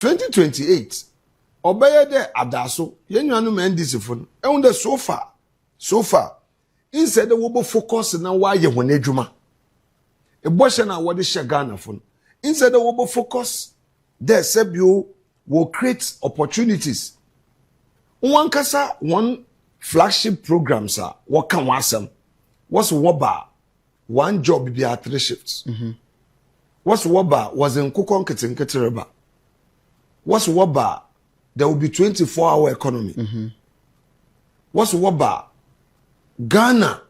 2028 obeye de adaso yenuanu NDC fo no de so far instead we bo focus na wa ye hon adwuma eboshe na wo de she Ghana fo no instead we bo focus there sebio will create opportunities one kasa one flagship programs are what can wasam what's woba one job be at 3 shifts what's woba was in kukon ketenketereba what's woba there will be 24-hour economy what's woba Ghana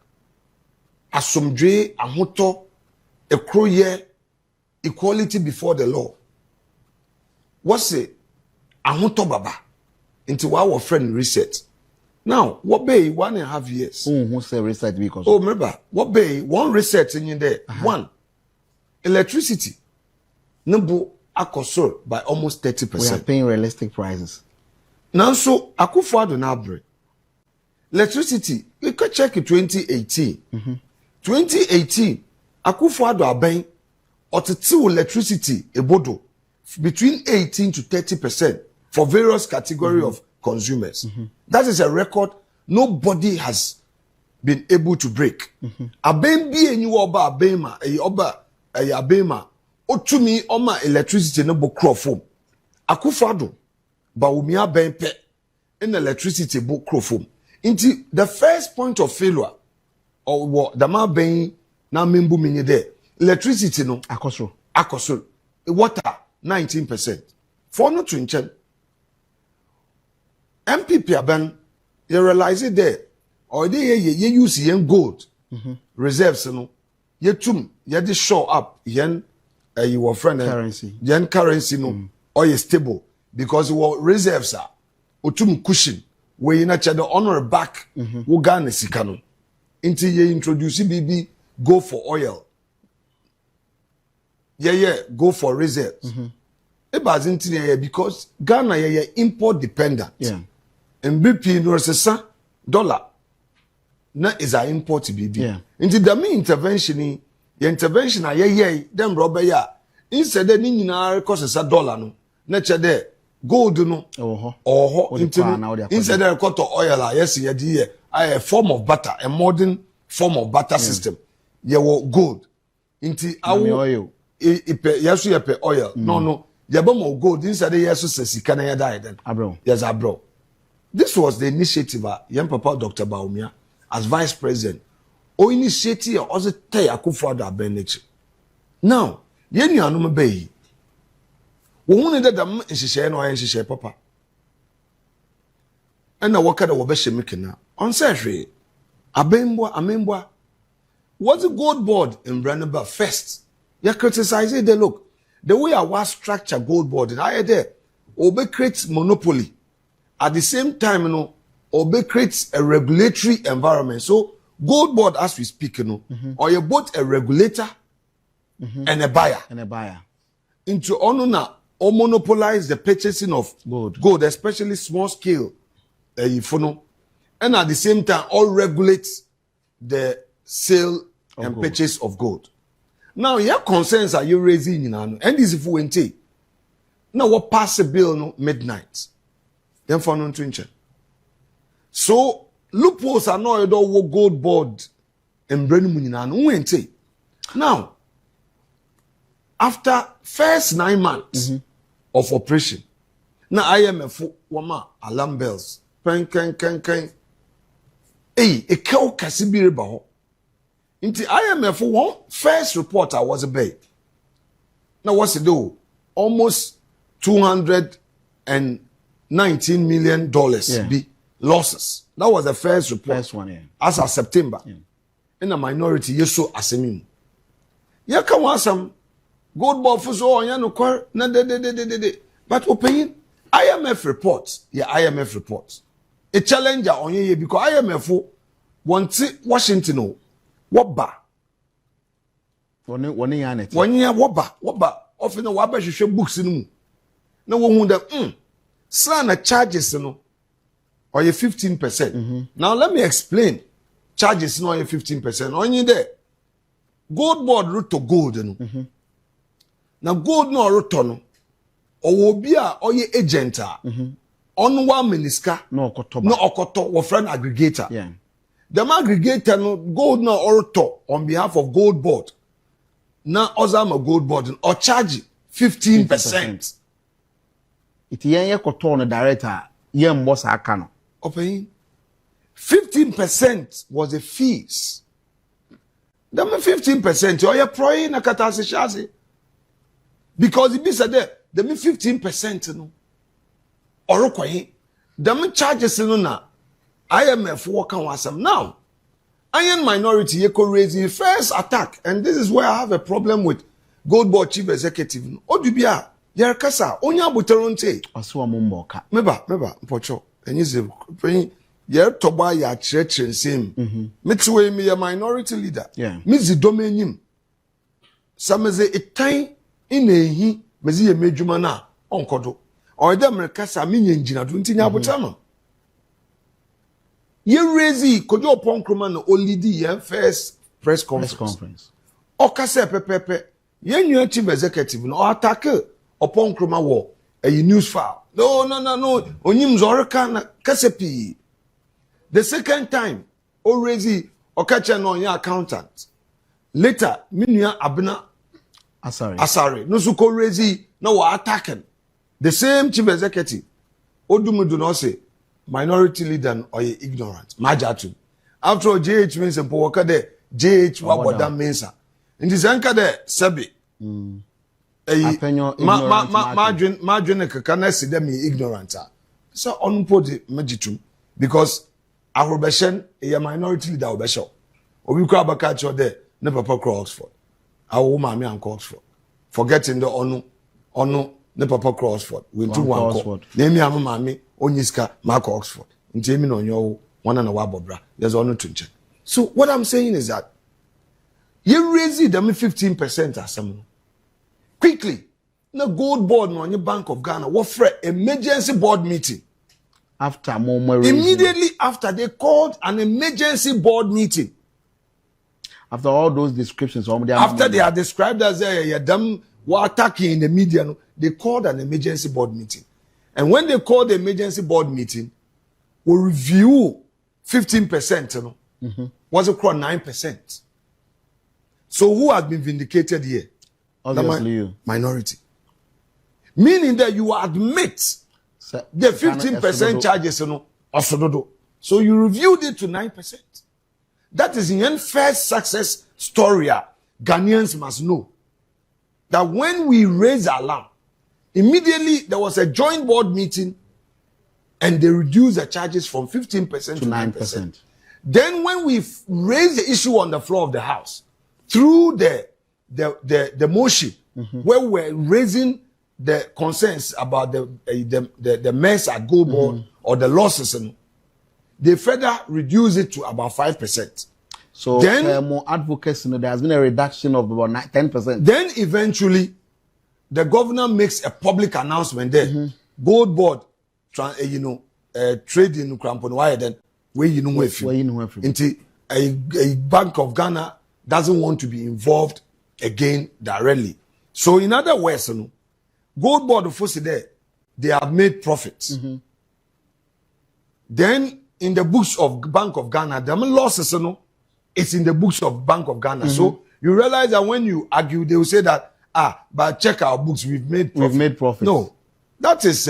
asomdwe ahoto ekroye equality before the law what's it ahoto baba into our friend reset. Now, what bay 1.5 years? Who say research because? Oh, remember, what bay one research in there? One, electricity, number akosor by almost 30%. We are paying realistic prices. Now, so Akufo-Addo na break. Electricity, we could check it 2018. 2018, Akufo-Addo abeng otiti electricity ebodo between 18 to 30% for various category of consumers. That is a record nobody has been able to break. Abem bi enyi oba abema abema otumi oma electricity no bo crofom. Akufo-Addo ba umi abem pe in electricity bo crofom. Into the first point of failure or what the ma ben na membu mini there electricity no akosoro water 19%. For no to MPP aban you realize it there or they ye use yen gold reserves no ye tum ye de show up yen your friend currency yen currency no or ye stable because your reserves are otum cushion where you not the honor back wo Ghana sika no until ye introduce BB go for oil go for reserves because Ghana import dependent. And BP no sesa dollar na is a import BB. Into the me intervention them rubber ya instead the ni nyina cost a dollar no na che there gold no instead the cut oil yes a form of butter, a modern form of butter system. Gold into our yes you pay oil no Yabamo gold inside the years sika na yada then. Yes, abro. This was the initiative young papa Dr. Baumia as vice president. O initiative also tell Akufo-Addo abenechi. Now, yeni anu mbeyi. Wo hunu de dam nhihye no ayen nhihye papa. Ena waka da wo be hye na. On say hwe. Amembwa. What's the Goldbod in Brandon first? You criticize it, they look. The way I was structure Goldbod, I there, Obe creates monopoly. At the same time, Obe creates a regulatory environment. So Goldbod, as we speak, or you're both a regulator and a buyer. Into onuna or monopolize the purchasing of gold, especially small scale, and at the same time, all regulates the sale and purchase of gold. Now, your concerns are you raising in an NDC for wente. Now, what pass a bill no midnight? Then for non twinche. So, loopholes are not at all Goldbod and Brennan wente. Now, after first 9 months of operation, now IMF wama alarm bells. Pen. Hey, a cow kasibiri baho. Into IMF one first report I was a bay. Now what's it do? Almost $219 million be losses. That was the first report. First one, as of September. In a minority, yes, so as a meme. You can want some Goldbod for so on no but opinion IMF reports, IMF reports. A challenger on you because IMF want Washington. Waba. One year waba. Often no waba show books in mu. No one that sana charges no or you 15%. Now let me explain. Charges no you 15%. On you there. Goldbod route to gold no. Now gold no route no. Owobia oye agenta. On one miniska. No okoto. No okoto. Wo friend aggregator. Yeah. The aggregator no gold na orto on behalf of Goldbod. Na ozama Goldbod or charge 15%. It yen koto no director yen boss aka no. Open 15% was the fees. The 15% or your proy na katase shase. Because it be said there, the 15% no. Or kwaye. The charges no na IMF work on wasam. Now, iron minority ye could raise the first attack, and this is where I have a problem with Goldbod chief executive. Odubia, yer kasa, onya buteronte. Oso amumboka. Meba, mpocho. And you say, yer toba ya church and same. Mitwe me a minority leader. Yeah. Mizi domenim. Sameze etain inehi mezi ye mejumana onkodo. Or dem kasa minye njina dunti nya butano. Ye raise kojo ponkroma no olidi ye first press conference. Okase pepepe ye new chief executive no attack oponkroma wo a news file. No. Onyim zoreka na kasepi. The second time o raise okache no your accountant. Later minua abna asari no so ko raise no wa attacking. The same chief executive Odumu do not say minority leader or you ignorant. Majatu. After all, JH means a poker there. JH what that means. In this anchor there, Sabi. AFENYO Margin can see them ignorant. So on put the magitum because Arubeshen a minority leader Obesho. Or we call catch there, never papa Oxford. Our woman and Oxford. Forgetting the onu ne papa Oxford. We do one Oxford. Name me mami. Onyiska Mark Oxford. Ntemi no nyo one na wabobra. There's ono tunche. So what I'm saying is that you raise them 15% asem. Quickly. Na Goldbod no on Bank of Ghana what for emergency board meeting. After more immediately after they called an emergency board meeting. After all those descriptions after they are described as them were attacking in the media no, they called an emergency board meeting. And when they call the emergency board meeting, we review 15%, was it called 9%? So who has been vindicated here? Obviously you. Minority. Meaning that you admit the 15% charges, so you reviewed it to 9%. That is the first success story. Ghanaians must know that when we raise alarm, immediately there was a joint board meeting and they reduced the charges from 15% to 9%. Then when we raised the issue on the floor of the house through the motion where we're raising the concerns about the mess at Goldbod or the losses, they further reduced it to about 5%. So then more advocates, there has been a reduction of about 10%. Then eventually the governor makes a public announcement there. Goldbod, trade in Krampon, why then? Where you know until a Bank of Ghana doesn't want to be involved again directly. So in other words, Goldbod first there, they have made profits. Then in the books of Bank of Ghana, the losses, it's in the books of Bank of Ghana. So you realize that when you argue, they will say that, but check our books, we've made profit. We've made profits. No, that is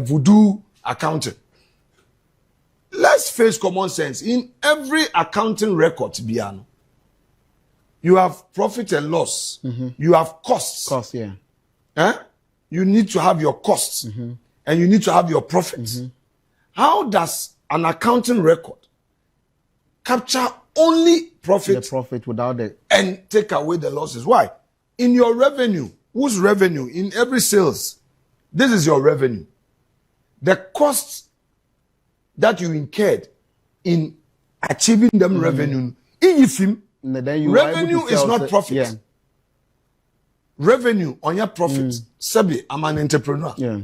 voodoo accounting. Let's face common sense. In every accounting record, Biano, you have profit and loss. You have costs. Costs, yeah. You need to have your costs and you need to have your profits. How does an accounting record capture only profit, the profit without the and take away the losses? Why? In your revenue, whose revenue? In every sales, this is your revenue. The costs that you incurred in achieving them revenue, revenue is not profit. Yeah. Revenue on your profit. Sabi, I'm an entrepreneur. Yeah.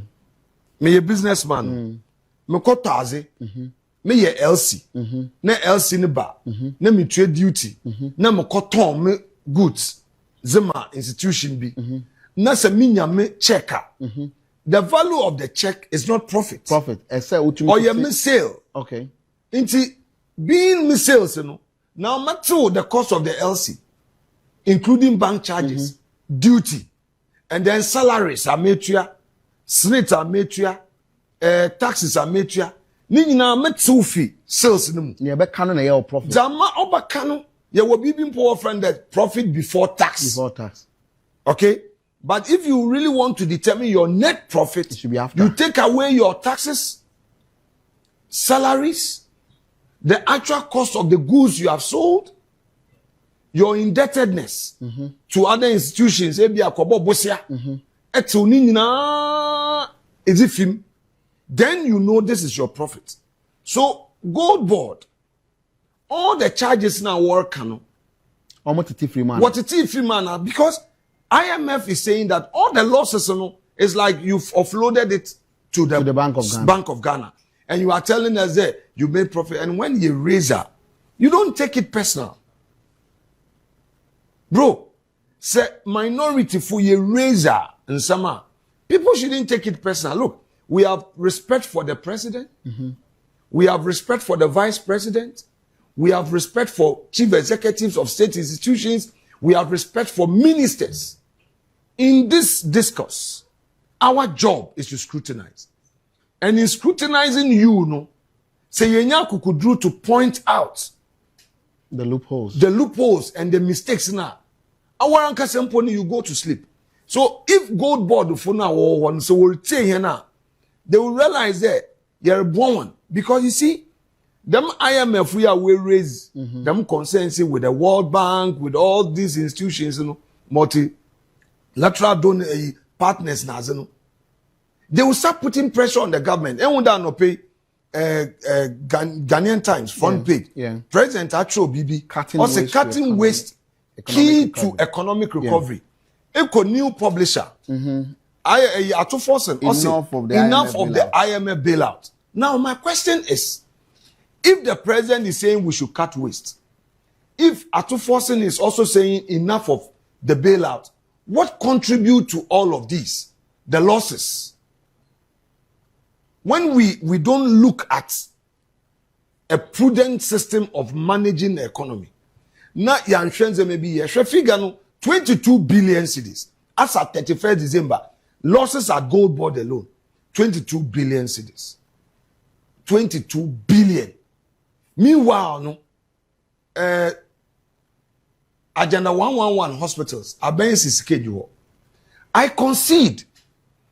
Me a businessman. Me ko taze. Me a LC. Na LC ne ba. Na me trade duty. Na me ko ton me goods. Zema institution bi. na se minyame checker. The value of the check is not profit. Profit. Or your miss sale. Okay. Inti being miss sales, you know. Now matter the cost of the LC, including bank charges, duty, and then salaries are metria, snit are metria, taxes are metria. Ni na metu fee sales no. Yeah, be kanu na your profit. Zama oba kanu, ye will be poor friend that profit before tax. Before tax. Okay? But if you really want to determine your net profit, it should be after. You take away your taxes, salaries, the actual cost of the goods you have sold, your indebtedness to other institutions, then you know this is your profit. So, Goldbod, all the charges now work, what it free man? Because IMF is saying that all the losses is like you've offloaded it to the Bank of Ghana. And you are telling us that you made profit. And when you raise her, you don't take it personal. Bro, say minority for your razor and summer. People shouldn't take it personal. Look, we have respect for the president. We have respect for the vice president. We have respect for chief executives of state institutions. We have respect for ministers. In this discourse, our job is to scrutinize. And in scrutinizing you, say yenya kukudru to point out the loopholes. The loopholes and the mistakes now. Our anka semponi you go to sleep. So if Goldbod for now or one so will say here now, they will realize that you're born. Because you see, them IMF we will raise them concerns with the World Bank, with all these institutions, multilateral donor partners now. They will start putting pressure on the government. And when they no pay Ghanaian Times front page. Yeah. President Acho Bibi cutting waste key to economic recovery. Eco new publisher. Ato Forsen enough of the IMF bailout. Now my question is, if the president is saying we should cut waste, if Ato Forsen is also saying enough of the bailout, what contribute to all of these? The losses. When we don't look at a prudent system of managing the economy, na yanshenze maybe figure no 22 billion cedis as at 31st December, losses at Goldbod alone 22 billion cedis. 22 billion. Meanwhile, no, Agenda 111 hospitals are being scheduled. I concede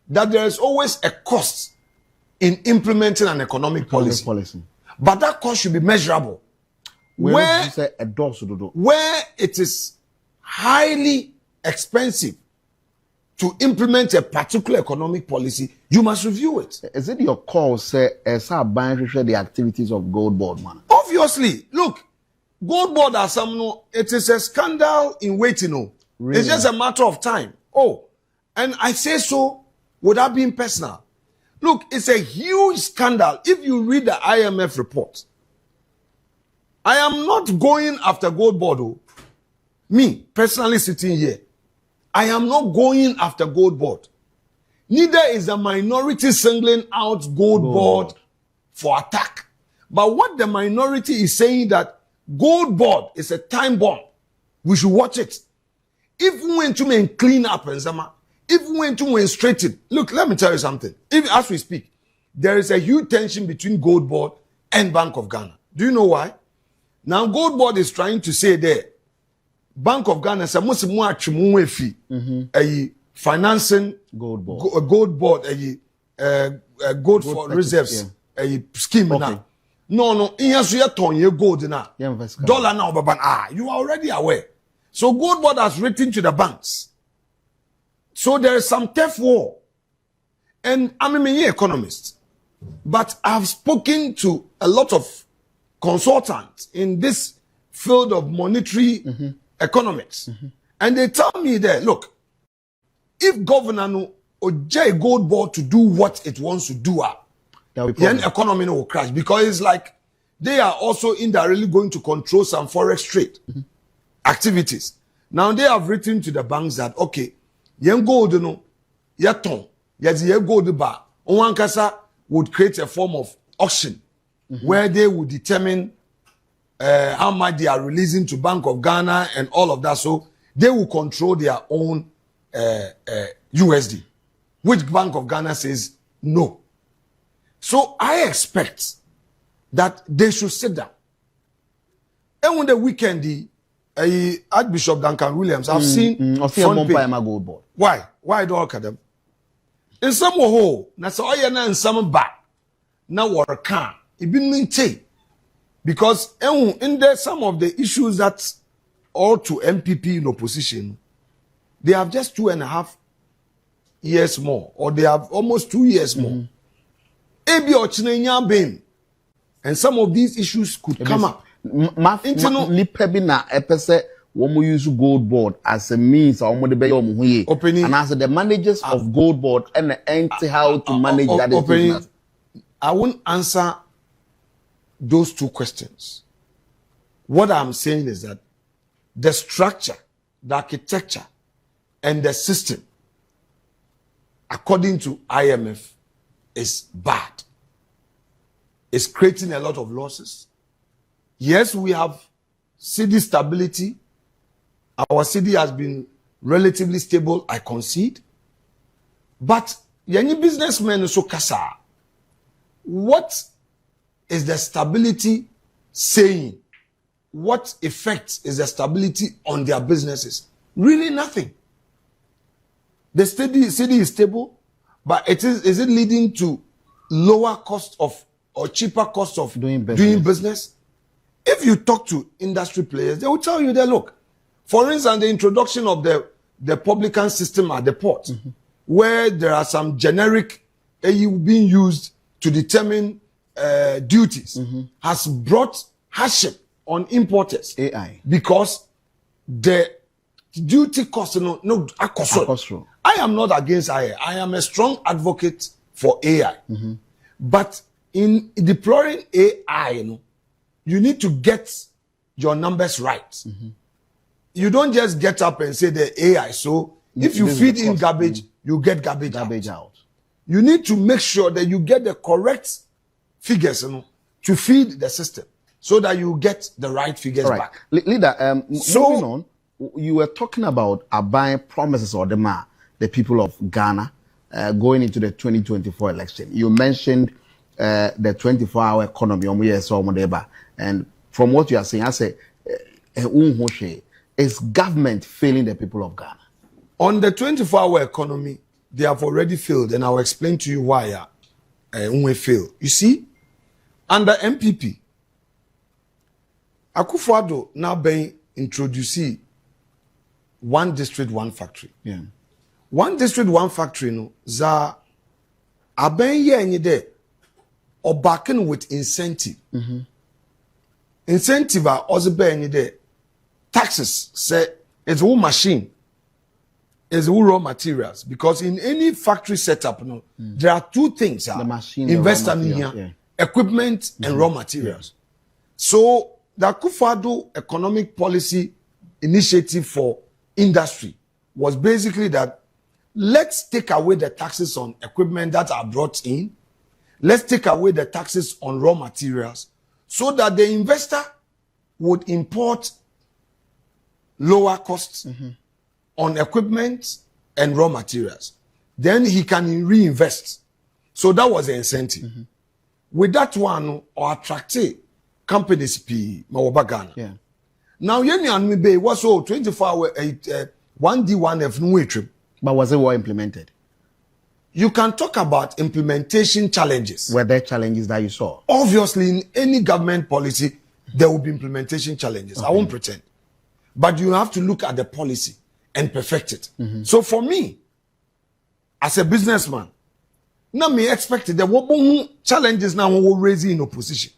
that there is always a cost in implementing an economic policy. But that cost should be measurable. Where it is highly expensive to implement a particular economic policy, you must review it. Is it your call, say, the activities of Goldbod, man? Obviously, look, Goldbod as it is a scandal in waiting. Really? It's just a matter of time. And I say so without being personal. Look, it's a huge scandal. If you read the IMF report, I am not going after Goldbod. Me, personally sitting here, I am not going after Goldbod. Neither is the minority singling out Goldbod for attack. But what the minority is saying that Goldbod is a time bomb. We should watch it. If we went to clean up and if we went to straighten, look, let me tell you something. Even as we speak, there is a huge tension between Goldbod and Bank of Ghana. Do you know why? Now Goldbod is trying to say there, Bank of Ghana say most more fee, financing Goldbod, gold for reserves, scheme now. No, gold now. Dollar now, you are already aware. So Goldbod has written to the banks. So there is some tough war. And I'm an economist. But I've spoken to a lot of consultants in this field of monetary economics. And they tell me that, look, if governor no ojay Goldbod to do what it wants to do, then economy will crash. Because it's like they are also indirectly going to control some forex trade activities. Now they have written to the banks that, okay, yen gold no yeton ye gold ba Onwankasa would create a form of auction where they would determine how much they are releasing to Bank of Ghana and all of that. So they will control their own USD, which Bank of Ghana says no. So I expect that they should sit down. And when the weekend, the Archbishop Duncan Williams, I've seen front page. Goldbod. Why do all them? In some hole, na so na in some back. Now what can it be maintained? Because in there some of the issues that all to MPP in opposition, they have just 2.5 years more, or they have almost 2 years more. Ebi ochinenya bem, and some of these issues could come up. Nipa bi na epese womo use Goldbod as a means of opening and as the managers of Goldbod and the entity how to manage that business. I won't answer those two questions. What I'm saying is that the structure, the architecture, and the system, according to IMF, is bad. It's creating a lot of losses. Yes, we have cedi stability. Our cedi has been relatively stable, I concede. But any businessmen so kasa. What is the stability saying? What effect is the stability on their businesses? Really nothing. The cedi is stable, but is it leading to lower cost of or cheaper cost of doing business? If you talk to industry players, they will tell you that, look, for instance, the introduction of the publican system at the port, where there are some generic AU being used to determine duties, has brought hardship on importers. AI. Because the duty cost, I am not against AI. I am a strong advocate for AI. But in deploying AI, you need to get your numbers right. You don't just get up and say the AI. So if you feed in garbage, you get garbage out. You need to make sure that you get the correct figures to feed the system so that you get the right figures back. Leader, moving on, you were talking about buying promises or the people of Ghana going into the 2024 election. You mentioned the 24-hour economy, and from what you are saying, I say, is government failing the people of Ghana? On the 24-hour economy, they have already failed, and I'll explain to you why we fail. You see, under MPP, Akufo-Addo now being introducing one district, one factory. Yeah. One district, one factory, za aben ye any day or backing with incentive. Incentive are also be any day. Taxes say it's all machine, it's all raw materials. Because in any factory setup, there are two things: the machine, invest in here, equipment and raw materials. So the Akufo-Addo economic policy initiative for industry was basically that let's take away the taxes on equipment that are brought in. Let's take away the taxes on raw materials so that the investor would import lower costs on equipment and raw materials. Then he can reinvest. So that was the incentive. With that one, or attract companies Ghana. Yeah. Now, Yenyan Mibe was so 24-hour 1D1F no trip. But was it well implemented? You can talk about implementation challenges. Were there challenges that you saw? Obviously, in any government policy, there will be implementation challenges. I won't pretend. But you have to look at the policy and perfect it. So for me, as a businessman, now me expected there were challenges now we were raising in opposition.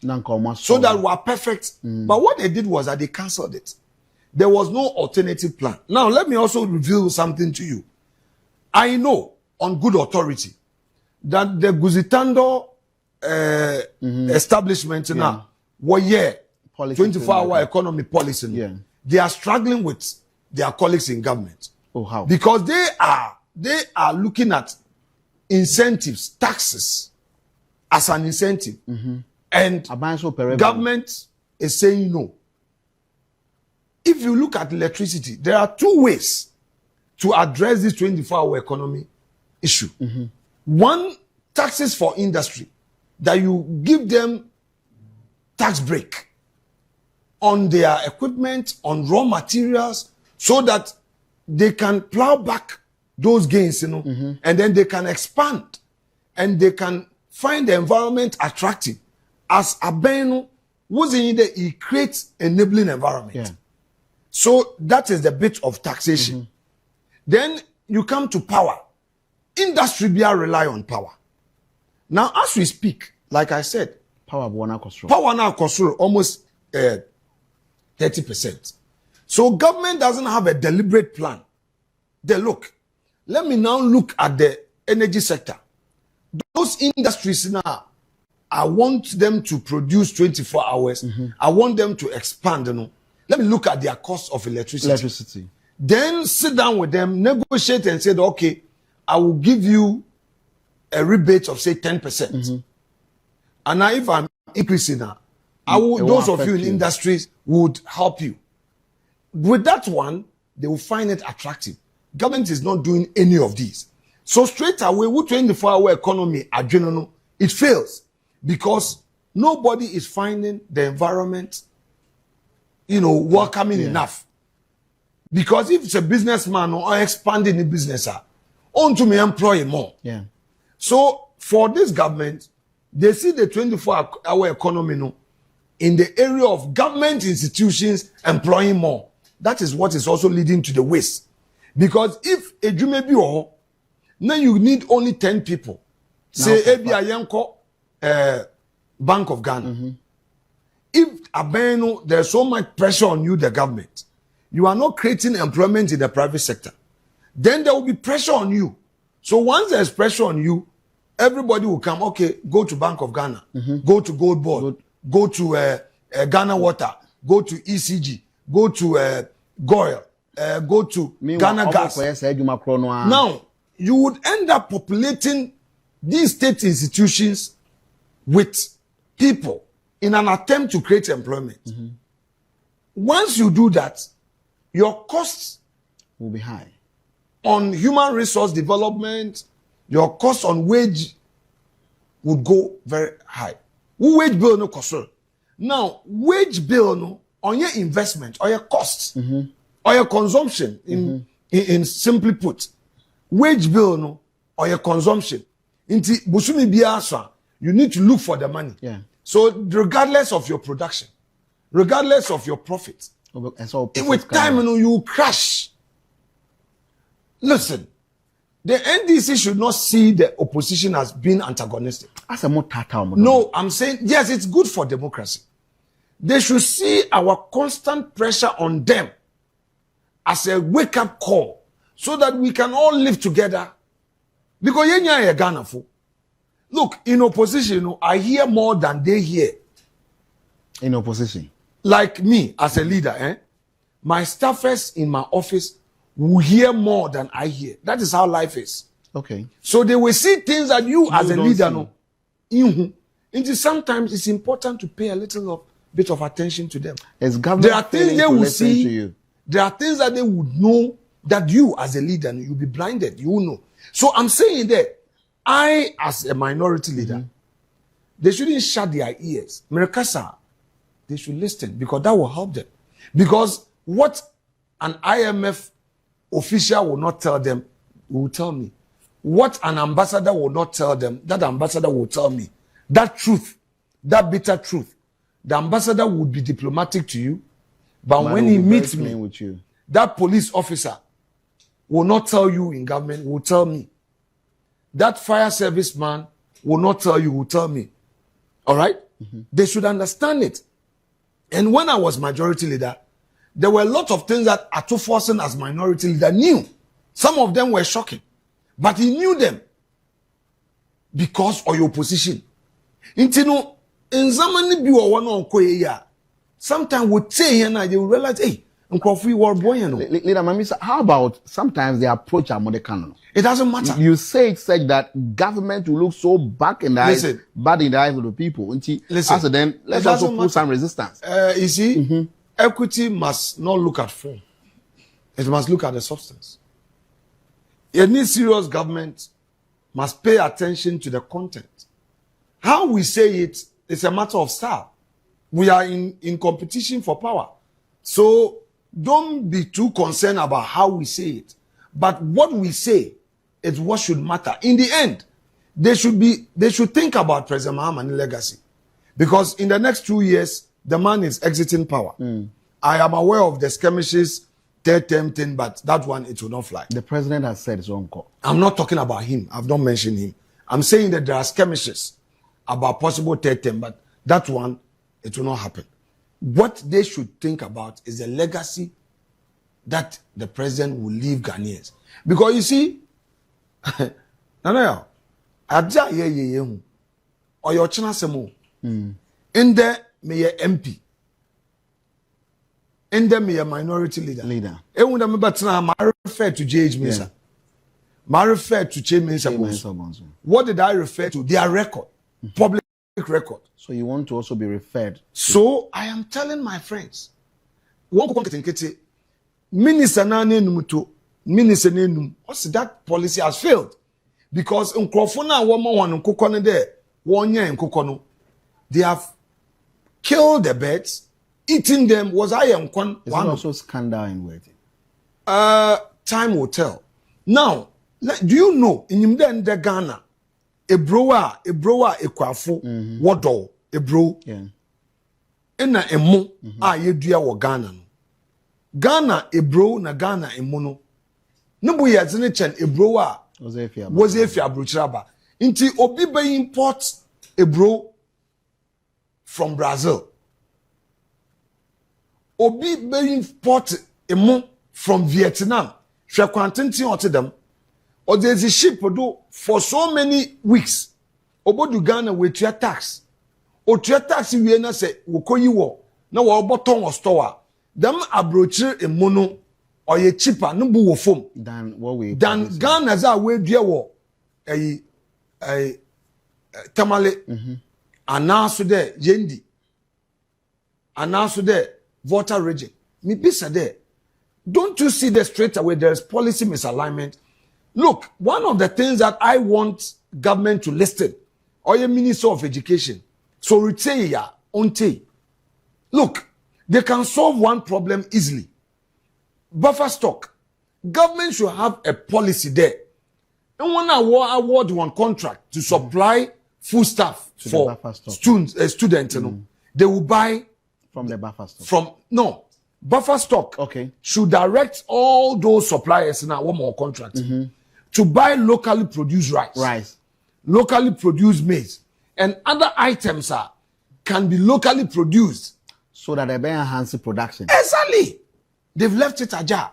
So that we are perfect. But what they did was that they cancelled it. There was no alternative plan. Now, let me also reveal something to you. I know on good authority that the Guzitando establishment now were 24-hour economy policy. They are struggling with their colleagues in government. Oh, how? Because they are they are looking at incentives, taxes as an incentive. And government is saying no. If you look at electricity, there are two ways to address this 24-hour economy issue. One, taxes for industry, that you give them tax break on their equipment, on raw materials, so that they can plow back those gains, and then they can expand and they can find the environment attractive. As Abeno was in there, it creates enabling environment. Yeah. So that is the bit of taxation. Then you come to power. Industry rely on power. Now, as we speak, like I said, power now costs almost 30%. So government doesn't have a deliberate plan. They look. Let me now look at the energy sector. Those industries now, I want them to produce 24 hours. I want them to expand. Let me look at their cost of electricity. Then sit down with them, negotiate and say, okay, I will give you a rebate of say 10%. And now if I'm increasing now, those of you in industries would help you. With that one, they will find it attractive. Government is not doing any of these. So straight away, with 24-hour economy, it fails because nobody is finding the environment, welcoming enough. Because if it's a businessman or expanding the business, on to me employ more. Yeah. So for this government, they see the 24-hour economy in the area of government institutions employing more. That is what is also leading to the waste. Because if a jume be or now you need only 10 people. Say Ebi Bank of Ghana. If Abeno, there's so much pressure on you, the government, you are not creating employment in the private sector, then there will be pressure on you. So once there's pressure on you, everybody will come, okay, go to Bank of Ghana, go to Goldbod, go to Ghana Water, go to ECG, go to Goyle, go to Ghana Gas. Now, you would end up populating these state institutions with people in an attempt to create employment. Once you do that, your costs will be high on human resource development, your cost on wage would go very high. Wage bill no cost. Now, wage bill no on your investment or your costs or your consumption in simply put, wage bill no or your consumption. Inti busumi biasa, you need to look for the money. Yeah. So regardless of your production, regardless of your profit, with time you crash. Listen, the NDC should not see the opposition as being antagonistic. No, I'm saying, yes, it's good for democracy. They should see our constant pressure on them as a wake-up call so that we can all live together. Because yenya Ghana fo. Look, in opposition, I hear more than they hear. In opposition? Like me, as a leader, my staffers in my office will hear more than I hear. That is how life is. Okay. So they will see things that you as a leader know. Sometimes it's important to pay a little bit of attention to them. There are things they will see. There are things that they would know that you as a leader, you'll be blinded. You will know. So I'm saying that I, as a minority leader, they shouldn't shut their ears. Merekasa, they should listen because that will help them. Because what an IMF official will not tell them, will tell me. What an ambassador will not tell them, that ambassador will tell me. That truth, that bitter truth. The ambassador would be diplomatic to you, but when he meets me, with you, that police officer will not tell you in government, will tell me. That fire service man will not tell you, will tell me. All right? They should understand it. And when I was majority leader, there were a lot of things that Ato Forsen as minority leader knew. Some of them were shocking. But he knew them because of your position. Intino, in Zamani Biwa one on Koya, sometimes we say here now, you will realize, hey, Nkrofu were boy no. Leader Mamisa, how about sometimes the approach are Modekano? It doesn't matter. You say it such that government will look so bad in the eyes of the people. Listen, then let's also put some resistance. You see, equity must not look at form. It must look at the substance. Any serious government must pay attention to the content. How we say it is a matter of style. We are in competition for power. So don't be too concerned about how we say it. But what we say is what should matter. In the end, they should think about President Mahama's legacy. Because in the next 2 years, the man is exiting power. I am aware of the skirmishes, third term thing, but that one, it will not fly. The president has said his own call. I'm not talking about him. I've not mentioned him. I'm saying that there are skirmishes about possible third term, but that one, it will not happen. What they should think about is the legacy that the president will leave Ghanaians. Because you see, Nana, Aja ye or your china semo, in there may a MP, in there may a minority leader. And when I'm about to refer to JH Mesa, I refer to Che Mesa. What did I refer to? Their record, public record. So you want to also be referred. So I am telling my friends, Minister Numuto, Minister Nenum, that policy has failed. Because in Krofona, one in Kokone there, 1 year in Kokono, they have killed the birds, eating them. Was I am one? Is also scandal in waiting? Time will tell. Now, do you know in the Ghana, a brower, kwafu, wado, a bro, ena emo, ye dua wo Ghana. Ghana, a bro, na Ghana, a mono. No ya zine chen, a brower, was if you abrochiraba. Inti obi be import a bro from Brazil. Obi be import a mo from Vietnam. Shall continue to them. Or there's a ship for so many weeks. Obodu Ghana with your tax. Or your tax in Vienna say, Wukoyiwo. No, our bottom or store. Them abroach a mono or a cheaper, no boo foam. Than what we than Ghana's are way dear war. A tamale. And now so there, Yendi. And now so there, voter region. Me bisa there. Don't you see that straight away there's policy misalignment? Look, one of the things that I want government to listen, or your Minister of Education, so retire, onte. Look, they can solve one problem easily. Buffer stock. Government should have a policy there. And when award one contract to supply food stuff for students, you know, they will buy from the buffer stock. Buffer stock should direct all those suppliers now one more contract to buy locally produced rice, locally produced maize, and other items can be locally produced so that they may enhance the production. Exactly, they've left it ajar.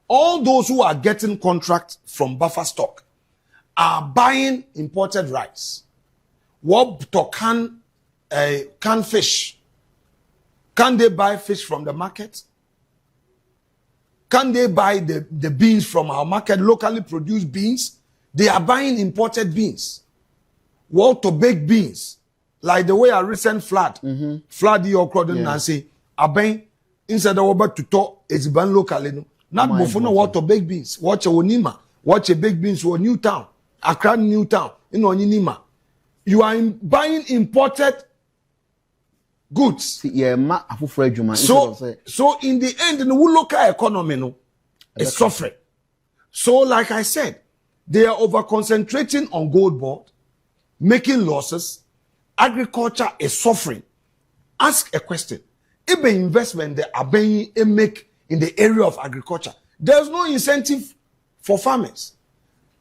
All those who are getting contracts from buffer stock are buying imported rice. What to can fish? Can they buy fish from the market? Can they buy the beans from our market, locally produced beans? They are buying imported beans. What to bake beans? Like the way a recent flood your crowd and say, Aben, instead of what to talk, it's ban locally. Not before what to bake beans. Watch a Wonima. Watch a baked beans for New Town. Accra New Town. In Onima. You are buying imported goods. So in the end, the local economy is suffering. So like I said, they are over concentrating on Goldbod, making losses. Agriculture is suffering. Ask a question. If the investment they are being make in the area of agriculture, there's no incentive for farmers.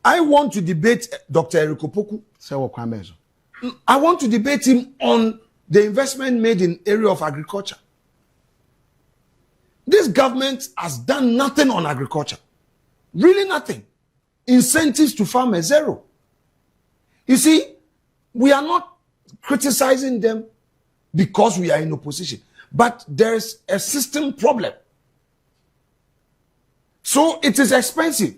I want to debate Dr. Eric Opoku. I want to debate him on the investment made in area of agriculture. This government has done nothing on agriculture. Really nothing. Incentives to farmers, zero. You see, we are not criticizing them because we are in opposition. But there's a system problem. So it is expensive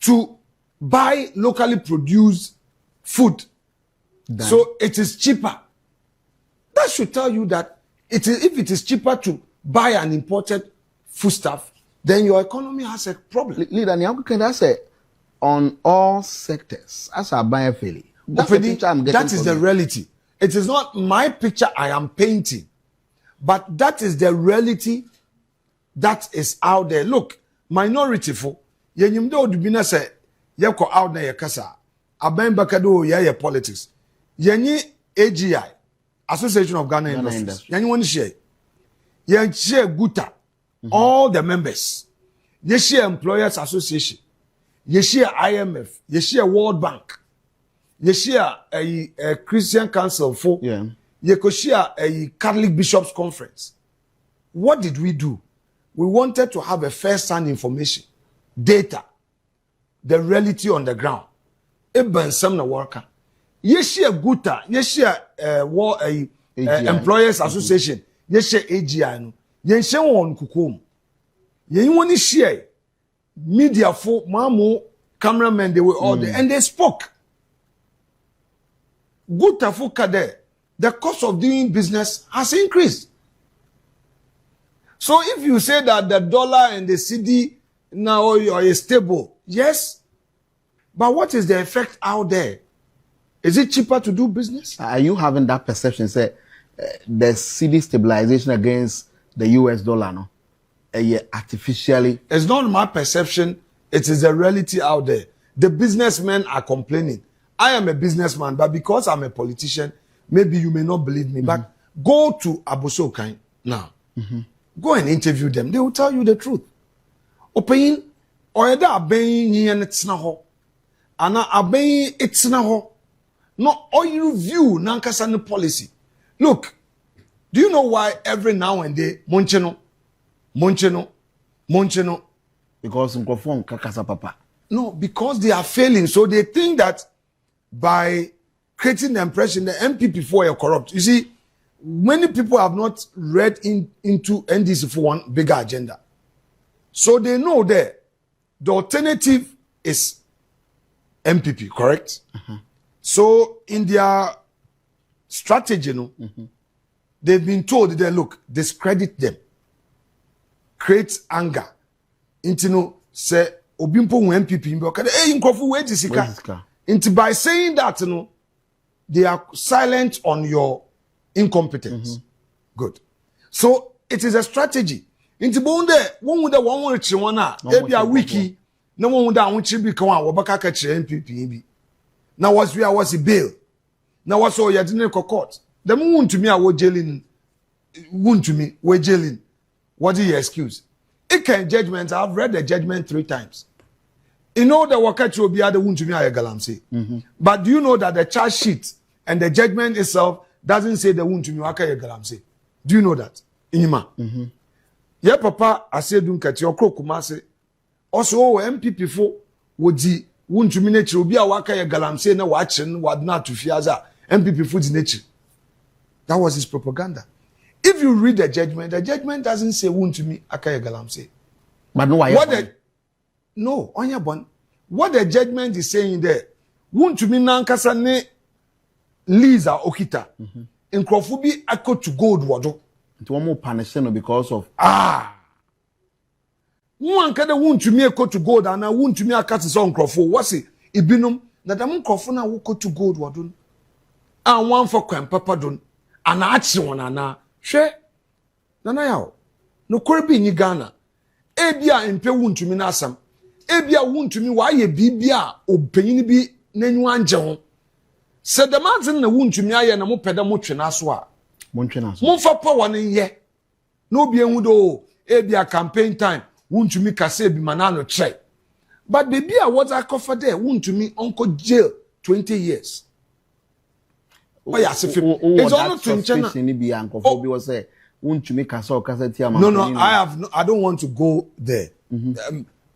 to buy locally produced food. Done. So it is cheaper. That should tell you that if it is cheaper to buy an imported foodstuff, then your economy has a problem. Leader, can I say on all sectors, as I buy a fairly, that's the picture I'm getting. That is the reality. It is not my picture I am painting, but that is the reality that is out there. Look, minority for yenyimde odubina say yeko out na yekasa aban bakado ye politics yenyi AGI Association of Ghana Industries yenyi woni share yen share guta all the members ye share employers association ye share IMF ye share World Bank ye share a Christian Council for ye ko share a Catholic Bishops Conference. What did we do? We wanted to have a first-hand information, data, the reality on the ground. Eben some na worker. Yeshia Guta, yeshia Employers Association, yeshia AGI no. Yeshia won kukum. Yen woni share media for mamu cameramen, they were all there and they spoke. Guta for kade, the cost of doing business has increased. So if you say that the dollar and the CD now are stable, yes, but what is the effect out there? Is it cheaper to do business? Are you having that perception, say, the CD stabilization against the US dollar, no? Artificially? It's not my perception. It is the reality out there. The businessmen are complaining. I am a businessman, but because I'm a politician, maybe you may not believe me, but go to Abosokai now. Go and interview them. They will tell you the truth. Opeyin oyeda aben yin etsna ho. Ana aben etsna ho. No oil view nankasa ne policy. Look, do you know why every now and then moncheno? Because microphone kakasa papa. No, because they are failing. So they think that by creating the impression the MPP for are corrupt. You see, many people have not read into NDC for one bigger agenda. So they know that the alternative is MPP, correct? So in their strategy, they've been told that, look, discredit them, create anger. Into say, Obimpo MPP, hey, Nkofu, where is Into by saying that, they are silent on your incompetence. Good. So it is a strategy. Inti bonde one would one chiwana ebi a wiki no one would down chibi kan wobaka ka kire MPP bi. Na was we was bail. Na was o yadine court. Them won to me a wo jailing we jailing. What is your excuse? It can judgment. I've read the judgment 3 times. You know the wakachi will be other wound to me a galamse. But do you know that the charge sheet and the judgment itself doesn't say the wound to me waka galamse? Do you know that? Inima. Yeah, papa, I said dunkati your kumase. Also, MPP for would the wound to me nature will be a waka galamse na watching what not to fiaza MPP food nature. That was his propaganda. If you read the judgment doesn't say wound to me akaya galamse. But no, no, on your bond. What the judgment is saying there, wound to me nankasa ne Lisa Okita. In Krofubi ako to Goldbod. It one more punishment because of one kada wound to me ako to gold and I wound to me a cat is on Krofu. What's it? Ibinum that I'm Krofuna will go to Goldbod. And one for Quam Papa Dun. And actually one ana. She Nana yao. No Korbi ni Ghana. Ebia impe wound to me nasam. Ebia wound to me why ye bibia obeying be nenuan jehon. Said the man na wound to me aye na mo peda mo twena so a. Mo fa power ne ye. No be enwudo ebia campaign time wound to me kase bi manano try. But baby a what I cover there wound to me uncle jail 20 years. Oh yeah, it's only to No, I don't want to go there.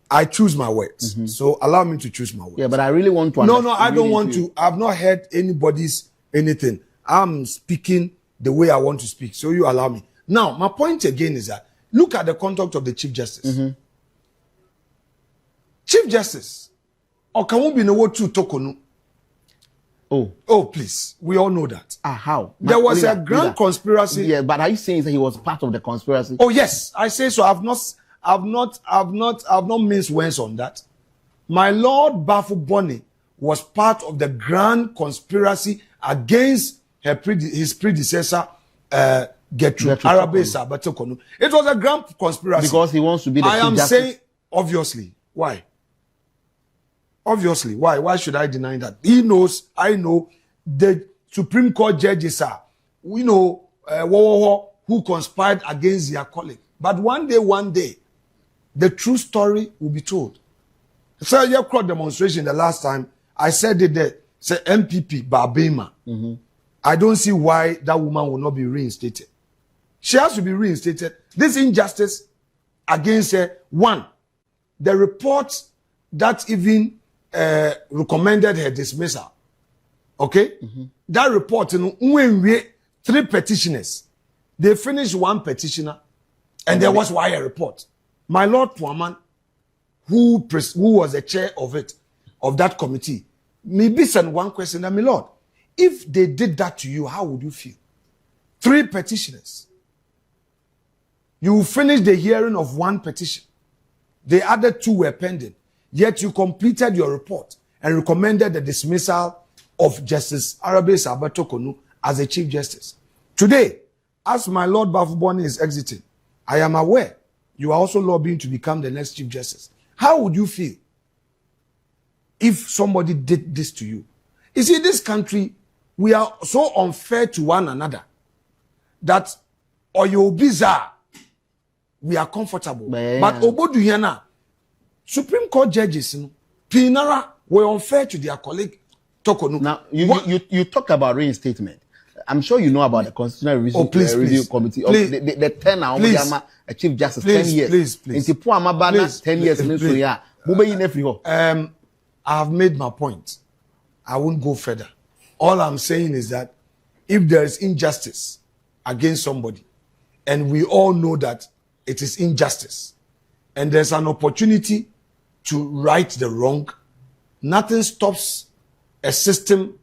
I choose my words. So allow me to choose my words. Yeah, but I really want to No, I don't want to. I've not heard anybody's anything. I'm speaking the way I want to speak. So you allow me. Now, my point again is that look at the conduct of the Chief Justice. Chief Justice, or can we be no what to Torkonoo? Oh, please. We all know that. How? There was a grand conspiracy. Yeah, but are you saying that he was part of the conspiracy? Oh, yes. I say so. I've not minced words on that. My Lord Bafu Bonny was part of the grand conspiracy against his predecessor, Gertrude Arabe Torkonoo. It was a grand conspiracy. Because he wants to be the Chief Justice? saying, obviously. Why? Obviously. Why? Why should I deny that? He knows, I know, the Supreme Court judges are, who conspired against their colleague. But one day, the true story will be told. So, your crowd demonstration the last time, I said it there, say MPP, Babema. I don't see why that woman will not be reinstated. She has to be reinstated. This injustice against her, one, the report that even recommended her dismissal. Okay? That report, when we 3 petitioners, they finished 1 petitioner, and there was why a report. My Lord Puaman, who was the chair of that committee, maybe send one question, my Lord, if they did that to you, how would you feel? 3 petitioners. You finished the hearing of 1 petition. The other 2 were pending. Yet you completed your report and recommended the dismissal of Justice Arabe Torkonoo as a Chief Justice. Today, as my Lord Bafuboni is exiting, I am aware you are also lobbying to become the next Chief Justice. How would you feel if somebody did this to you? You see, this country, we are so unfair to one another that or you're bizarre, we are comfortable. But Obodu here now, Supreme Court judges, Pinara were unfair to their colleague Torkonoo. Now, you talk about reinstatement. I'm sure you know about the Constitutional Review Committee. Please. The 10 now, a Chief Justice, 10 years. Please. 10 years. I have made my point. I won't go further. All I'm saying is that if there is injustice against somebody, and we all know that it is injustice, and there's an opportunity to right the wrong, nothing stops a system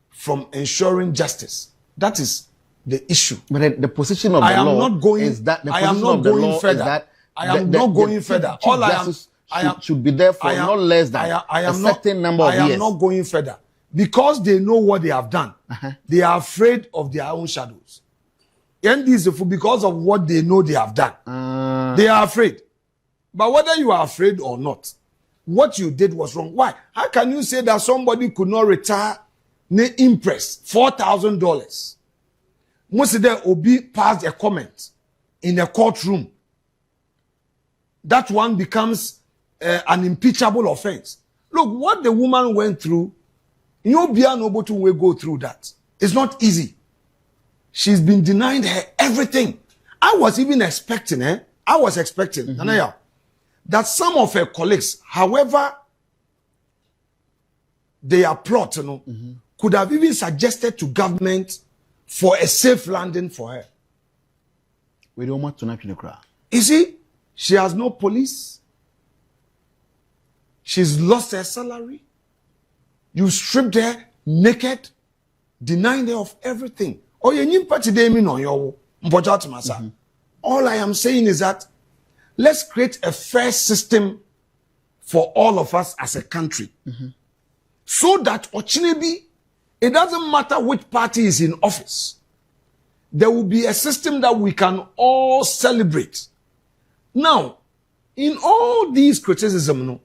from ensuring justice. That is the issue. But the position of the law is that the position of the law is that I am not going further. All I should be there for not less than a certain number of years. I am not going further. Because they know what they have done, they are afraid of their own shadows. NDC, because of what they know they have done, they are afraid. But whether you are afraid or not, what you did was wrong. Why? How can you say that somebody could not retire ne impress $4,000? Most there Obi passed a comment in a courtroom. That one becomes an impeachable offense. Look, what the woman went through, nobody will go through that. It's not easy. She's been denied her everything. I was even expecting, Nanaya, that some of her colleagues, however they are plot, could have even suggested to government for a safe landing for her. We don't want to knock in the crowd. You see, she has no police. She's lost her salary. You stripped her naked, denying her of everything. All I am saying is that let's create a fair system for all of us as a country. So that Ochinibi, it doesn't matter which party is in office. There will be a system that we can all celebrate. Now, in all these criticism,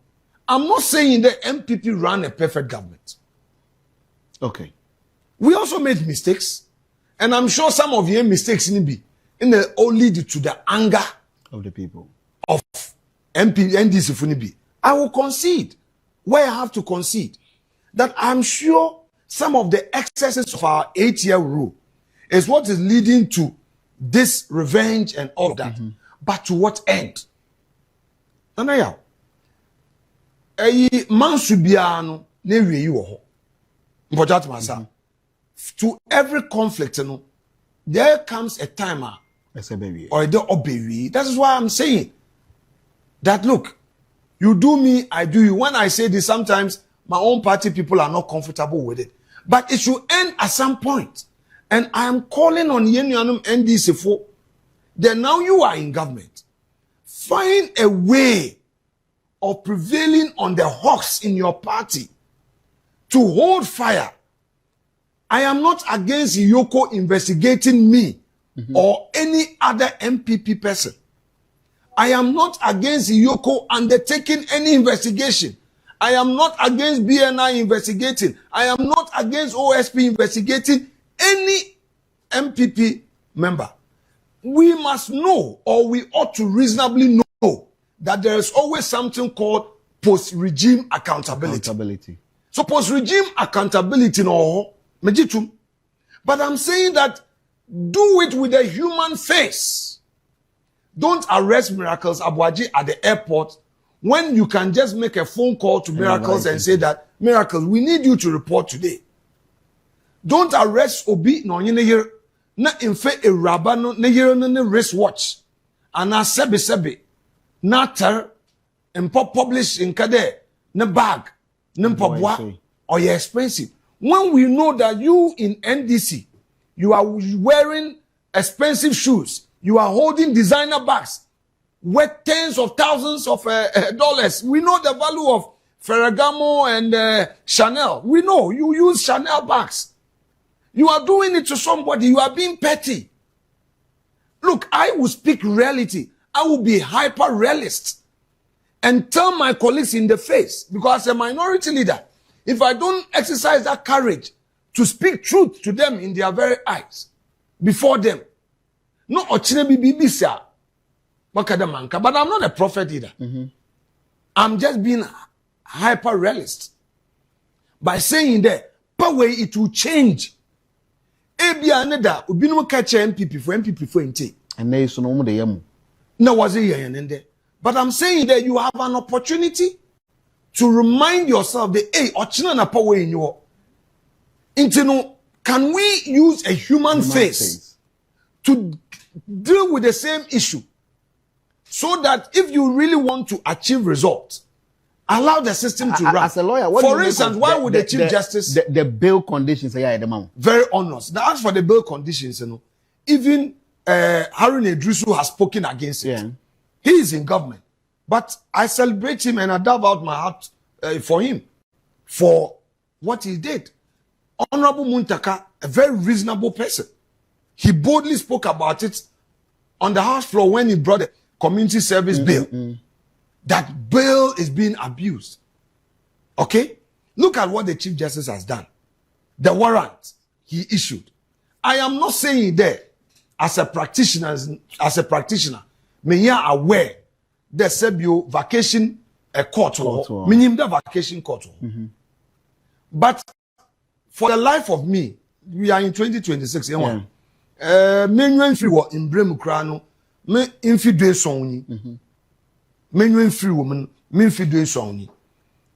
I'm not saying that MPP ran a perfect government. Okay. We also made mistakes. And I'm sure some of your mistakes all lead to the anger of the people. Of NDC Funibi. I will concede where I have to concede that I'm sure some of the excesses of our 8-year rule is what is leading to this revenge and all that. But to what end? Nanaya, a man should be an to every conflict, there comes a time or the obey. That is why I'm saying that look, You do me, I do you. When I say this, sometimes my own party people are not comfortable with it. But it should end at some point. And I am calling on Yenuanum NDC for, then now you are in government. Find a way of prevailing on the hawks in your party to hold fire. I am not against Yoko investigating me or any other MPP person. I am not against Yoko undertaking any investigation. I am not against BNI investigating. I am not against OSP investigating any MPP member. We must know, or we ought to reasonably know, that there is always something called post-regime accountability. So post-regime accountability, no, mejitum. But I'm saying that do it with a human face. Don't arrest Miracles Abuaji at the airport when you can just make a phone call to Miracles and say that, Miracles, we need you to report today. Don't arrest Obi no nyene na infe eraba no ne yere no ne wristwatch ana sebe na tar impo publish in kade ne bag ne mpobwa or you expensive. When we know that you in NDC, you are wearing expensive shoes, you are holding designer bags worth tens of thousands of dollars. We know the value of Ferragamo and Chanel. We know you use Chanel bags. You are doing it to somebody. You are being petty. Look, I will speak reality. I will be hyper realist and tell my colleagues in the face, because as a minority leader, if I don't exercise that courage to speak truth to them in their very eyes, before them, no ochine bibisa, but I'm not a prophet either. I'm just being hyper realist by saying that power it will change. Ebia aneda obinum ka che MPP for ente. And they so no de yam. No was it. But I'm saying that you have an opportunity to remind yourself that hey, ochina na power in your intino, can we use a human face to deal with the same issue, so that if you really want to achieve results, allow the system to run. As a lawyer, for instance, why would the Chief Justice the bail conditions are very honest? Now, as for the bail conditions, you know, even Harun Idrisu has spoken against it. Yeah. He is in government, but I celebrate him and I dab out my heart for him for what he did. Honorable Muntaka, a very reasonable person, he boldly spoke about it on the House floor when he brought a community service bill. That bail is being abused. Okay? Look at what the Chief Justice has done. The warrant he issued. I am not saying that as a practitioner, me here aware the Sebio vacation a court or minimum the vacation court. But for the life of me, we are in 2026. Menywen free wo in Bremu Krano, me infidue song. Menywen free woman, me infidue song.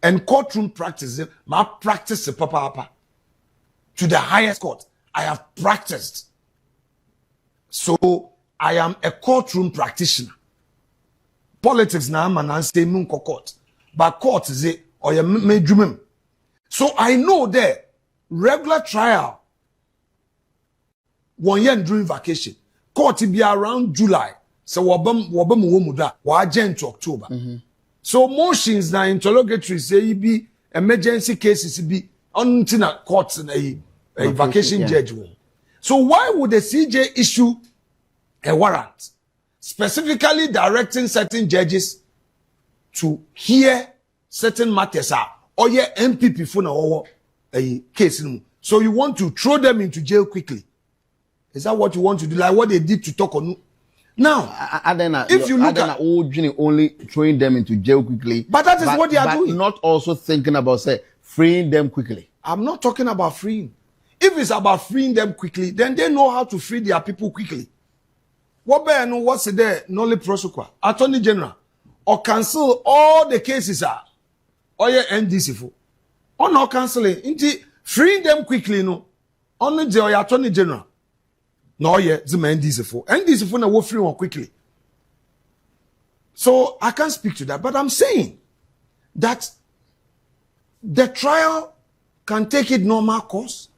And courtroom practice, my practice papa to the highest court. I have practiced. So I am a courtroom practitioner. Politics na man say munko court. But court is it or you mejumem. So I know that regular trial 1 year during vacation. Court be around July. So wabam womuda wajen to October. So motions na interrogatory say be emergency cases be until na courts na a vacation judge. So why would the CJ issue a warrant specifically directing certain judges to hear certain matters or yeah MPP for now a case? So you want to throw them into jail quickly? Is that what you want to do? Like what they did to Torkonoo? Now, if you look at only throwing them into jail quickly, but that is what they are doing. Not also thinking about say freeing them quickly. I'm not talking about freeing. If it's about freeing them quickly, then they know how to free their people quickly. What's there? Nolly Prosecua, Attorney General, or cancel all the cases or your NDC for, or not canceling. Inti freeing them quickly, no. Only the Attorney General. No, yeah, the NDC for. NDC for na will free one quickly. So I can't speak to that, but I'm saying that the trial can take it normal course,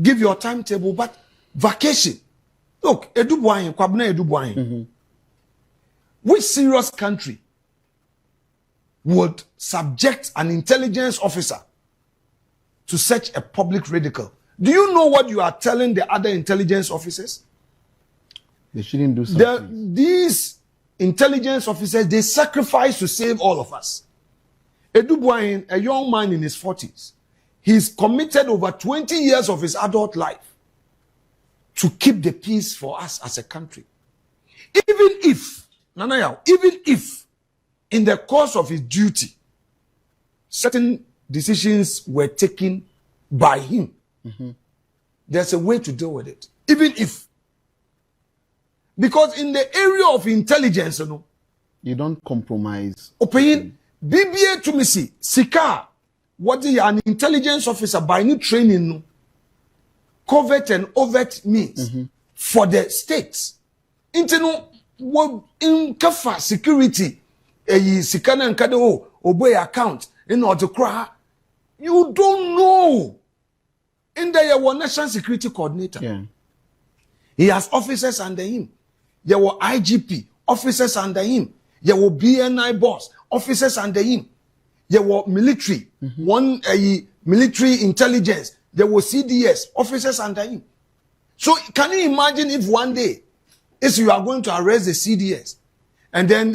give your timetable, but vacation. Look, Edubuahin, Kwabena Edubuahin. Which serious country would subject an intelligence officer to such a public ridicule? Do you know what you are telling the other intelligence officers? They shouldn't do something. These intelligence officers, they sacrifice to save all of us. Edubuahin, a young man in his 40s, he's committed over 20 years of his adult life to keep the peace for us as a country. Even if, Nanaya, even if in the course of his duty, certain decisions were taken by him, there's a way to deal with it. Even if. Because in the area of intelligence, you don't compromise. Opinion, BBA to me see, Sika, what is an intelligence officer by new training, covert and overt means for the states. Internal in kafa security, Sikana and Kado, obey account, in order to cry. You don't know. In there, you were national security coordinator. Yeah. He has officers under him. There were IGP, officers under him. There were BNI boss, officers under him. There were military, military intelligence. There were CDS, officers under him. So can you imagine if one day, if you are going to arrest the CDS, and then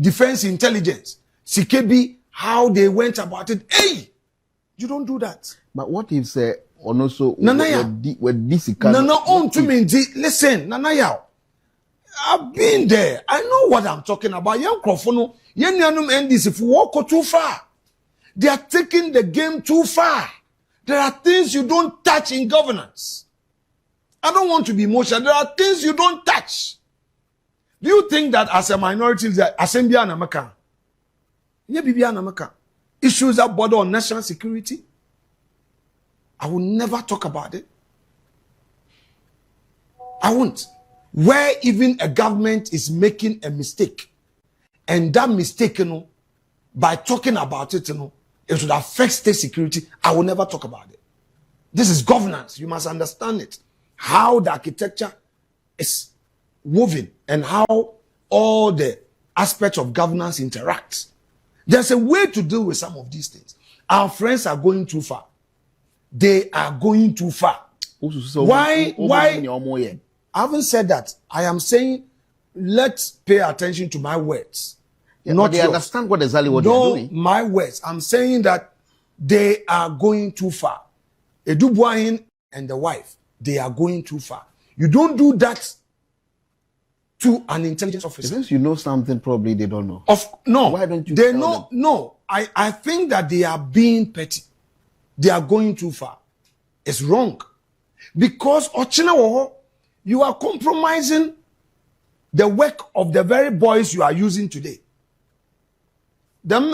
defense intelligence, CKB, how they went about it? Hey, you don't do that. But what if say also Nanaya, listen, Nanaya, I've been there. I know what I'm talking about. Young Krofono, NDC, if you walk too far, they are taking the game too far. There are things you don't touch in governance. I don't want to be emotional. There are things you don't touch. Do you think that as a minority, Assembly and America, issues that border on national security, I will never talk about it. I won't. Where even a government is making a mistake, and that mistake, by talking about it, it would affect state security, I will never talk about it. This is governance. You must understand it. How the architecture is woven and how all the aspects of governance interact. There's a way to deal with some of these things. Our friends are going too far. They are going too far. Why? I haven't said that. I am saying, let's pay attention to my words. Yeah, not they yours. Understand what exactly what they're doing. My words. I'm saying that they are going too far. Edubuahin and the wife, they are going too far. You don't do that to an intelligence officer. Since you know something, probably they don't know. No. Why don't you? They know. Them? No. I think that they are being petty. They are going too far. It's wrong. Because Ochina, you are compromising the work of the very boys you are using today. Them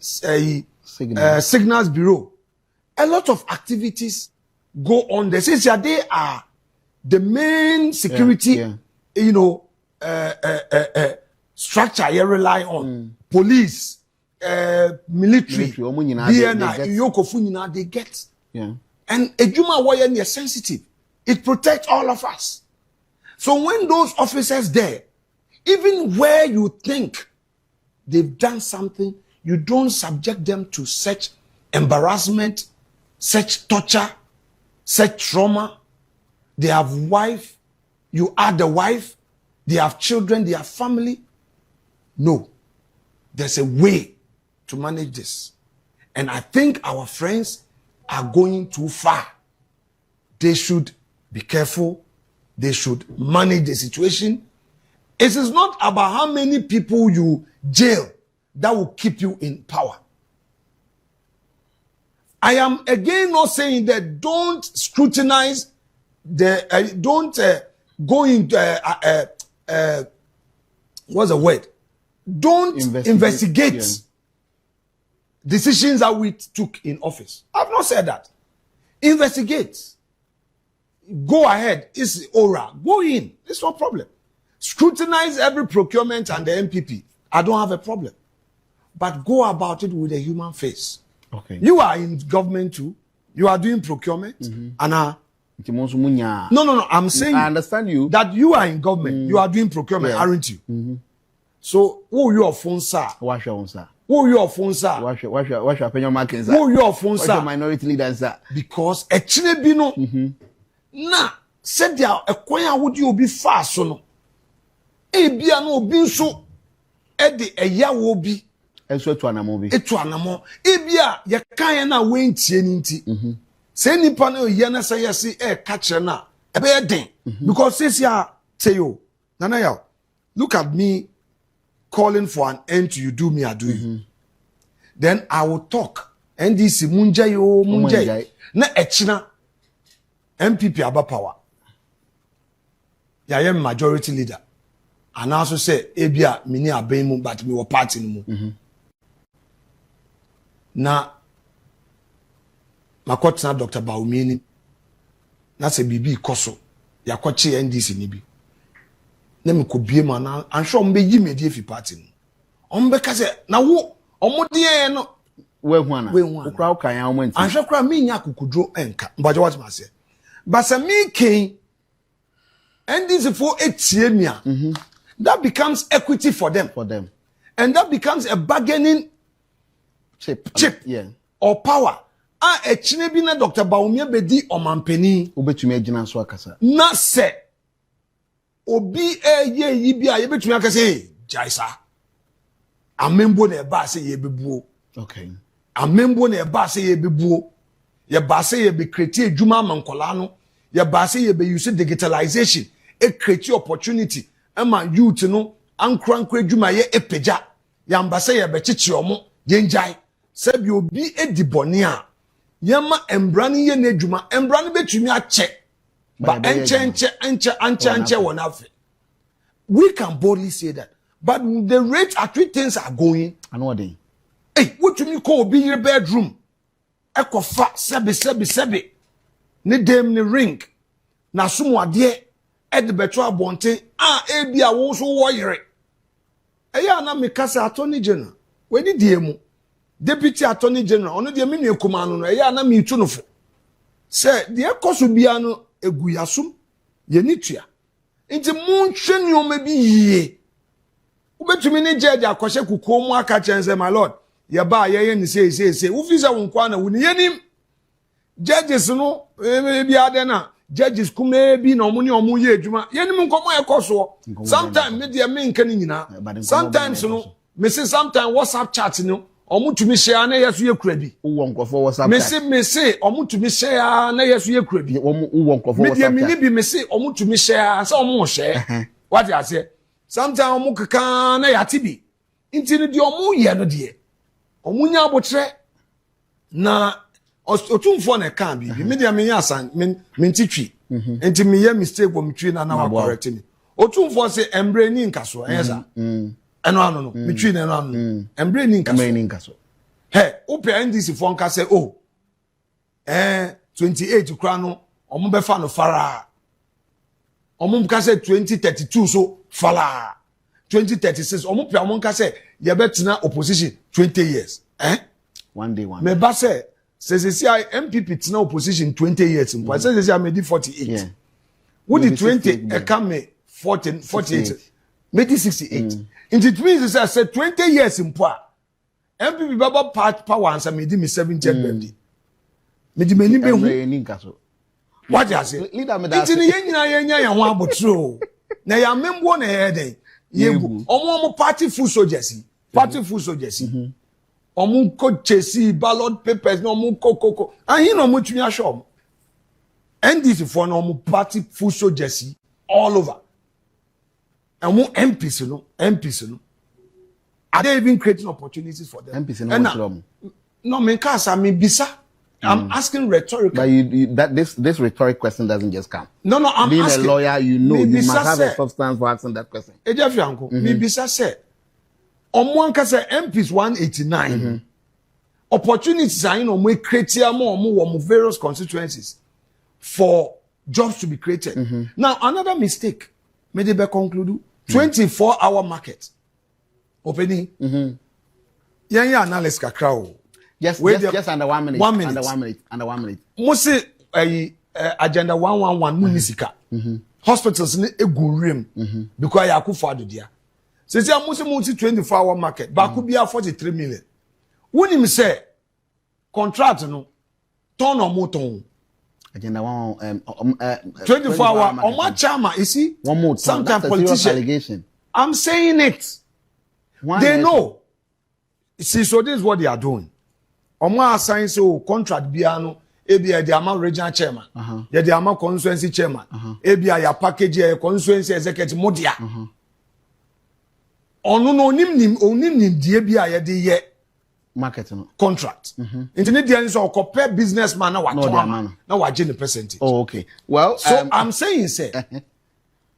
signals bureau. A lot of activities go on there. Since they are the main security, structure you rely on. Police, military, BNI, they get. Yeah. And Ejuma Wayan is sensitive. It protects all of us. So when those officers there, even where you think they've done something, you don't subject them to such embarrassment, such torture, such trauma. They have wife, you are the wife, they have children, they have family. No, there's a way to manage this. And I think our friends are going too far. They should be careful. They should manage the situation. It is not about how many people you jail that will keep you in power. I am again not saying that don't scrutinize don't go into what's the word? Don't investigate decisions that we took in office. I've not said that. Investigate. Go ahead. It's aura. Go in. It's no problem. Scrutinize every procurement and the MPP. I don't have a problem. but go about it with a human face. Okay. You are in government too. You are doing procurement. And no. I'm saying I understand you. that you are in government. You are doing procurement, aren't you? So who your phone sir? What's your sir? Who your phone sir? What's your AFENYO market sir? Who your phone What's sir? your minority leader sir? Because a chinebino na said there a kwanya would you be fast so no. Ebia no obi so e de eya wo bi Enso etu anamo bi. Etu anamo. Ebia ye kan na we ntie ni nti. Say nipa na ye na say yes e ka kire na e be den because this ya say yo nana ya look at me calling for an end to you do me I do you. Then I will talk NDC munja yo munja na echina MPP aba power ya am majority leader and also say ebia mini abemu but me wo party no mu na makotna Dr. Baumini na se bibi koso ya kwachi NDC ni bi na me ko bie ma na ansho mbe yi medie fi party no ombe ka se na wo omode no we hu ana ukra ukan ya omo nti ansho kra me nya kokudro enka mbaje what ma se basa me ken NDC for etie mia that becomes equity for them and that becomes a bargaining chip yeah or power echine bi na Dr. Baumia bedi omampani obetumi agina so akasa na se obi ye yi bi a ye betumi akasa jaisa amembo na eba se ye bebuo okay amembo na eba se ye bebuo ye ba se ye be create adwuma mankola no ye ba se ye be use digitalization e create opportunity ama youth no ankra adwuma ye epeja ya mbase ye be chichi omo ye njai se bi obi edibone a yema embrani ye na adwuma embrani betumi ache ba enche won afi we can boldly say that but the rate at which things are going I know they what you call be your bedroom ekofa sebe ne dem ne ring na sumo ade e de beto abonten e bia wo so wo yere eya na me kasa attorney general we di die mu deputy attorney general ono de me nu ekuma no eya na me tu no fo se de ekoso bia no egu yasum ye nitua nti mu nhwe ni o ma bi yie ubetumi ni judge akoshe kuko mu aka chense my lord ye ba ye ni say wo fi se won kwa na wo ni yenim judges no bi ade na judges kuma bi na omo ni omo ye adwuma yenim nkomo ekoso sometimes me de me nka ni nyina sometimes no me say sometimes WhatsApp chat no omo tumi share na yeso ye kura bi wo nkofo WhatsApp chat me say omo tumi share na yeso ye kura bi wo nkofo WhatsApp chat me de bi me say omo tumi share say omo share what you say sometimes omo kaka na yati bi nti ni de omo ye no de omo nya abotre na otumfo na kan bi me de me nya asan me ntitwi nti me ye mistake wo metwi na wa correct me otumfo say embre ni nkaso enza eno ano no metwi na eno ano embre ni nkaso he ope NDC fo nka say 28 kra no omo be fa no fara omo nka say 2032 so fala 2036 omo pe omo nka say ye betina opposition 20 years one day me ba say MPP tina opposition 20 years mpo say I made 48 yeah would the 20 come me 48 maybe 68 it means I said 20 years mpo MPP baba part power answer me di me 70th birthday me di mani be hu what you say leader me that it ni yenyina yenya ya ho abotro na ya membo na ye den yegu omo party full soldiers omo ko chesi ballot papers no omo kokoko ahin no omo tumi ahwe NDC for no omo party full soldiers all over omo MPs no are they even creating opportunities for them MPs no me kasa me bisa I'm asking rhetorical. But you that this rhetoric question doesn't just come. No, I'm being asking. Being a lawyer, you know you must have a substance for asking that question. Ejefi anko, me bisa say, omo say MPs 189. Opportunities are in omo create more various constituencies for jobs to be created. Now another mistake, may they be conclude 24-hour market opening. Yanya analyst kakra o. Just under 1 minute. 1 minute. Under 1 minute. Mose agenda 111 munisika. Hospitals ni egurem because ya kufa do dia. Se se mose 24-hour market ba ku bia 43 million. Woni mi say contract no turn on moton. Agenda 24-hour Oman chama you see one more sometimes politician. I'm saying it. They know. See, so this is what they are doing. Omo assign so contract biano, ebia the amount regional chairman, the amount constituency chairman, ebia ya package ya constituency executive modia. Ono no onim die bia ya de ye market no contract. Internet dia so compare businessman na wato na waje the percentage. Oh, okay. Well, so I'm saying say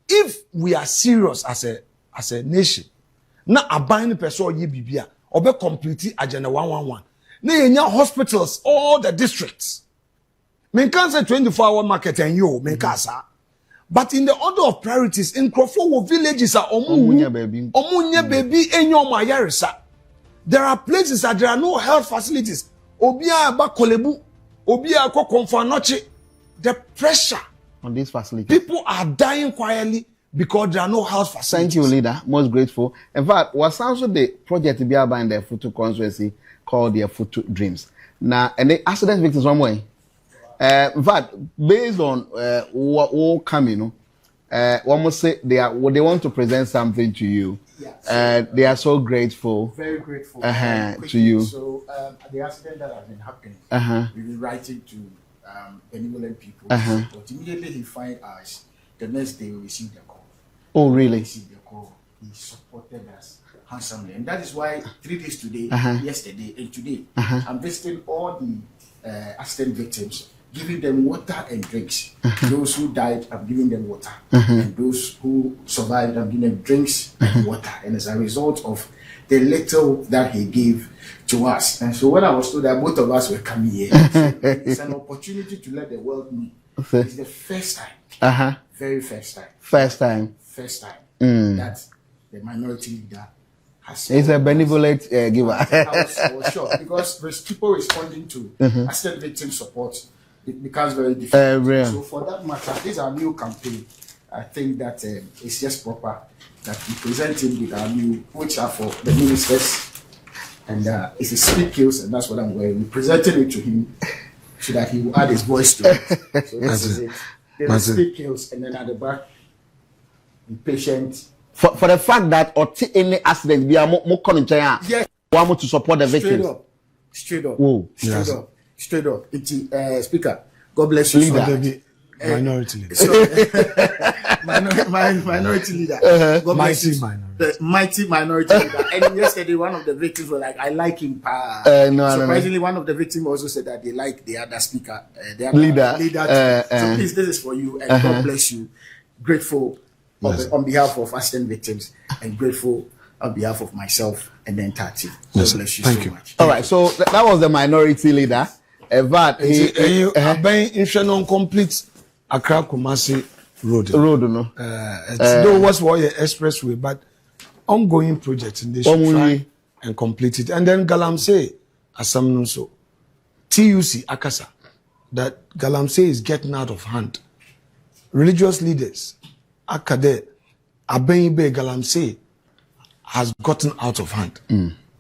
if we are serious as a nation, na aban person ye bibia obe complete agenda 111. Na yenya hospitals all the districts. Men can say 24-hour market and you men kasa. But in the order of priorities in Crawford villages are omunya baby enyo mayarisa. There are places that there are no health facilities. Obia ba kolebu, obia ko konfanoche. The pressure on these facilities. People are dying quietly because there are no health facilities. Thank you, leader. Most grateful. In fact, was also the project to be about in the Futu constituency called the Futu Dreams. Now, and the accident victims one way. In fact, based on what all coming, one must say they want to present something to you. Yeah, so they are so grateful. Very grateful to you. So the accident that has been happening, we've been writing to benevolent people. But immediately he find us, the next day we received the call. Oh, really? We received the call. He supported us handsomely, and that is why 3 days today, yesterday, and today, I'm visiting all the accident victims, giving them water and drinks. Those who died, I'm giving them water. And those who survived, I'm giving them drinks and water. And as a result of the little that he gave to us. And so when I was told that both of us were coming here, it's an opportunity to let the world know. It's the first time. Very first time. First time that the minority leader has. It's a benevolent giver. I was shocked because people responding to accident victim support, it becomes very difficult. So for that matter, this is our new campaign. I think that it's just proper that we present him with our new, which are for the ministers, and it's a speak kills, and that's what I'm wearing. We presented it to him so that he will add his voice to it. So this is it. There's speak kills, and then at the back, be patient. For the fact that or any accident we are more current, yes, want to support the victims. Straight up. Whoa. Straight up. It's Speaker. God bless you. Leader. Minority leader. Minority leader. God bless you. Minority. The mighty minority leader. And yesterday, one of the victims were like, "I like him." Surprisingly, one of the victims also said that they like the other speaker, the other leader. So please, this is for you, and God bless you. Grateful on behalf of accident victims, and grateful on behalf of myself and the entire team. God bless you so much. All right, so that was the minority leader. But he been complete Accra Kumasi road. No. Though was Warrior Expressway, but ongoing project in this try and complete it. And then Galamsey, Asam so TUC Akasa, that Galamsey is getting out of hand. Religious leaders, Akade, Abenyibe Galamsey has gotten out of hand.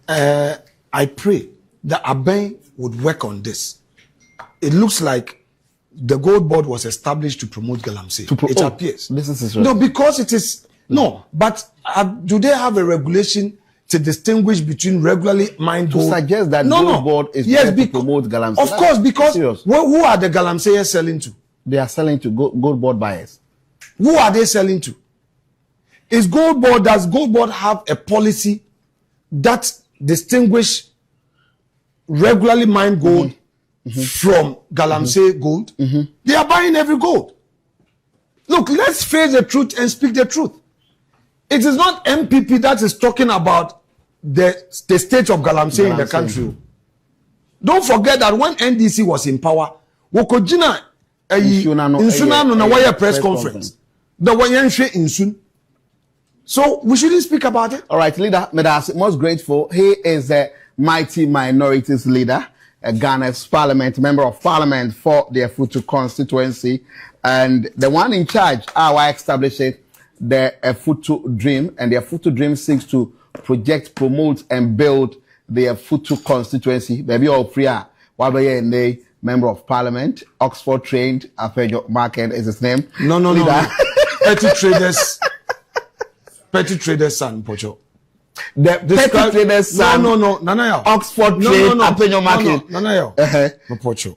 I pray that Aben would work on this. It looks like the Goldbod was established to promote Galamsey. It appears. This is no, because it is no. But do they have a regulation to distinguish between regularly mined gold? To suggest that Goldbod is to promote Galamsey. Of course, because who are the Galamseyers selling to? They are selling to Goldbod buyers. Who are they selling to? Does Goldbod have a policy that distinguish regularly mined gold from Galamsey gold? They are buying every gold. Look, let's face the truth and speak the truth. It is not MPP that is talking about the state of Galamsey in the country. Don't forget that when NDC was in power, Wokojina Insuna na wire press conference. The Wayanshe Insun. So we shouldn't speak about it. All right, leader, Medas, most grateful. He is mighty minorities leader, Ghana's parliament, member of parliament for the Afutu constituency, and the one in charge, I established the Afutu Dream, and the Afutu Dream seeks to project, promote, and build the Afutu constituency. Baby, all priya, Wabaye member of parliament, Oxford trained, AFENYO Market is his name. No. Petty traders son, Pocho. The petty traders son. No, Nanaya. Oxford trained, AFENYO Market. No, Nanaya. No, Pocho.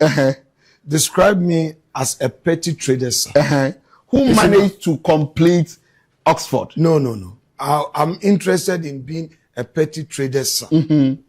Describe me as a petty trader son. Who managed to complete Oxford? No. I'm interested in being a petty trader son.